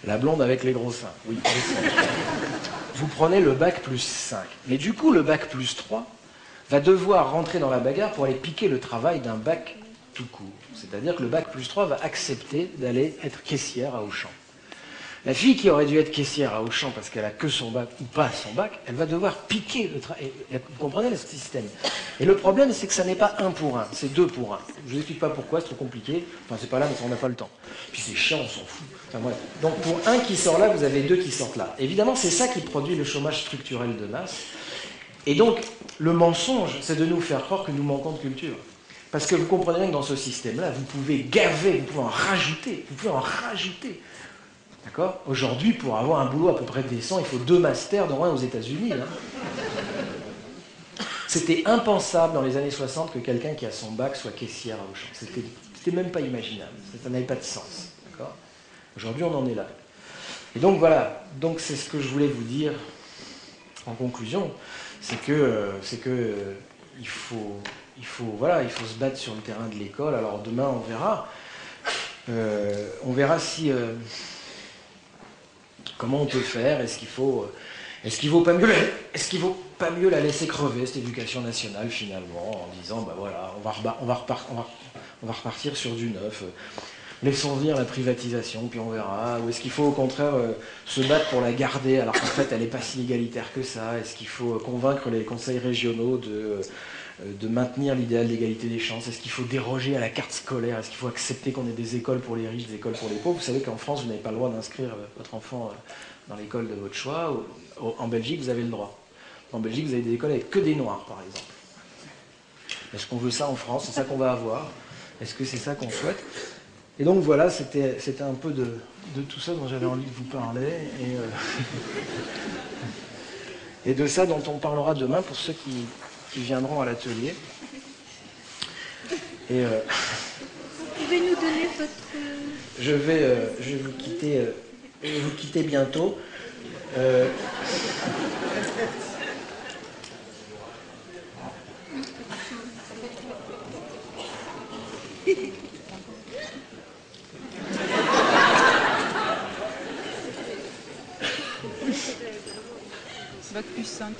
La blonde avec les gros seins, oui. Vous prenez le bac plus 5. Mais du coup, le bac plus 3 va devoir rentrer dans la bagarre pour aller piquer le travail d'un bac tout court. C'est-à-dire que le bac plus 3 va accepter d'aller être caissière à Auchan. La fille qui aurait dû être caissière à Auchan parce qu'elle a que son bac ou pas son bac, elle va devoir piquer le travail. Vous comprenez le système? Et le problème, c'est que ça n'est pas 1 pour 1, c'est 2 pour 1. Je ne vous explique pas pourquoi, c'est trop compliqué. Enfin, c'est pas là, mais on n'a pas le temps. Puis c'est chiant, on s'en fout. Enfin, bref. Donc pour un qui sort là, vous avez 2 qui sortent là. Évidemment, c'est ça qui produit le chômage structurel de masse. Et donc, le mensonge, c'est de nous faire croire que nous manquons de culture. Parce que vous comprenez bien que dans ce système-là, vous pouvez gaver, vous pouvez en rajouter, vous pouvez en rajouter. D'accord? Aujourd'hui, pour avoir un boulot à peu près décent, il faut 2 masters d'au moins aux États-Unis. Hein. C'était impensable dans les années 60 que quelqu'un qui a son bac soit caissière à Auchan. C'était même pas imaginable. Ça n'avait pas de sens. D'accord? Aujourd'hui, on en est là. Et donc voilà. Donc c'est ce que je voulais vous dire en conclusion. C'est que il faut se battre sur le terrain de l'école. Alors demain, on verra. On verra si comment on peut faire. Est-ce qu'il vaut pas mieux la laisser crever cette éducation nationale finalement en disant bah voilà, on va repartir sur du neuf. Laissons venir la privatisation, puis on verra. Ou est-ce qu'il faut au contraire se battre pour la garder alors qu'en fait elle n'est pas si égalitaire que ça? Est-ce qu'il faut convaincre les conseils régionaux de maintenir l'idéal d'égalité des chances? Est-ce qu'il faut déroger à la carte scolaire? Est-ce qu'il faut accepter qu'on ait des écoles pour les riches, des écoles pour les pauvres? Vous savez qu'en France, vous n'avez pas le droit d'inscrire votre enfant dans l'école de votre choix. En Belgique, vous avez le droit. En Belgique, vous avez des écoles avec que des noirs, par exemple. Est-ce qu'on veut ça en France? C'est ça qu'on va avoir? Est-ce que c'est ça qu'on souhaite? Et donc voilà, c'était un peu de tout ça dont j'avais envie de vous parler. Et de ça dont on parlera demain pour ceux qui viendront à l'atelier. Et vous pouvez nous donner votre... je vais vous quitter bientôt. Bac plus 5.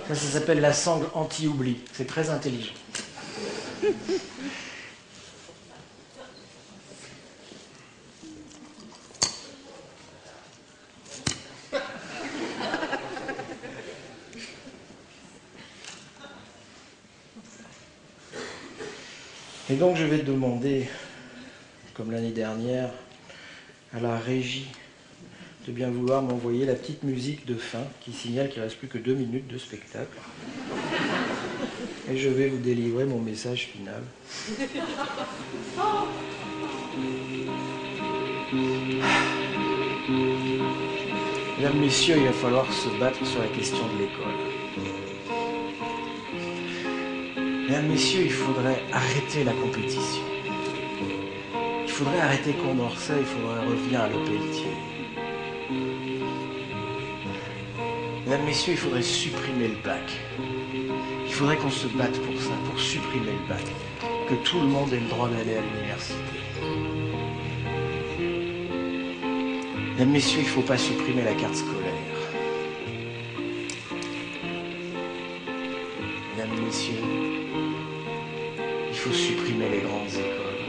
Ça s'appelle la sangle anti-oubli. C'est très intelligent. Et donc je vais demander, comme l'année dernière, à la régie de bien vouloir m'envoyer la petite musique de fin qui signale qu'il ne reste plus que 2 minutes de spectacle. Et je vais vous délivrer mon message final. Mesdames, Messieurs, il va falloir se battre sur la question de l'école. Mesdames, Messieurs, il faudrait arrêter la compétition. Il faudrait arrêter Condorcet, il faudrait revenir à Lepelletier. Mesdames, Messieurs, il faudrait supprimer le bac. Il faudrait qu'on se batte pour ça, pour supprimer le bac. Que tout le monde ait le droit d'aller à l'université. Mesdames, Messieurs, il ne faut pas supprimer la carte scolaire. Mesdames, Messieurs, il faut supprimer les grandes écoles.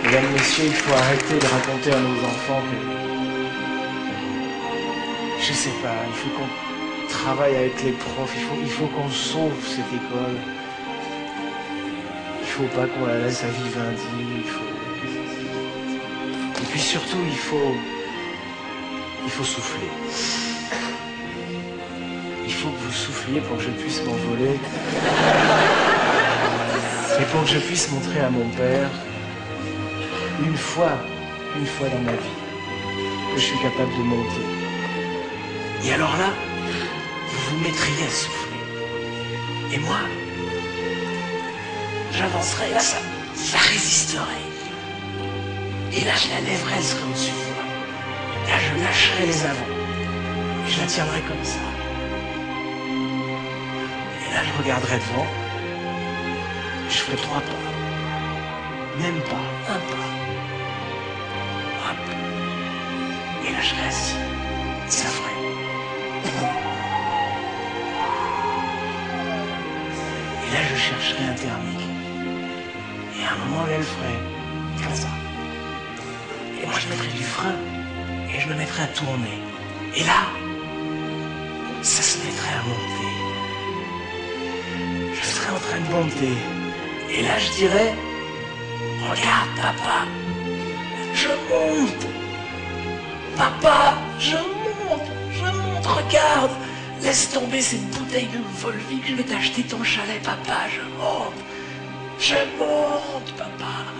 Mesdames, Messieurs, il faut arrêter de raconter à nos enfants que... Je sais pas, il faut qu'on travaille avec les profs, il faut qu'on sauve cette école. Il faut pas qu'on la laisse à Vivendi, Et puis surtout, il faut souffler. Il faut que vous souffliez pour que je puisse m'envoler. Et pour que je puisse montrer à mon père, une fois dans ma vie, que je suis capable de monter. Et alors là, vous vous mettriez à souffler. Et moi, j'avancerai, là, ça résisterait. Et là, je la lèverai, elle serait au-dessus de moi. Là, je lâcherai les avants. Et je la tiendrai comme ça. Et là, je regarderai devant. Et je ferai 3 pas. Même pas, un pas. Hop. Et là, je serai assis. Ça ferait. Et là, je chercherai un thermique. Et à un moment, elle ferait comme ça. Et moi, je mettrais du frein. Et je me mettrais à tourner. Et là, ça se mettrait à monter. Je serais en train de monter. Et là, je dirais, regarde, papa, je monte. Papa, je monte, regarde. Laisse tomber cette bouteille de Volvic, je vais t'acheter ton chalet, papa, je monte, papa.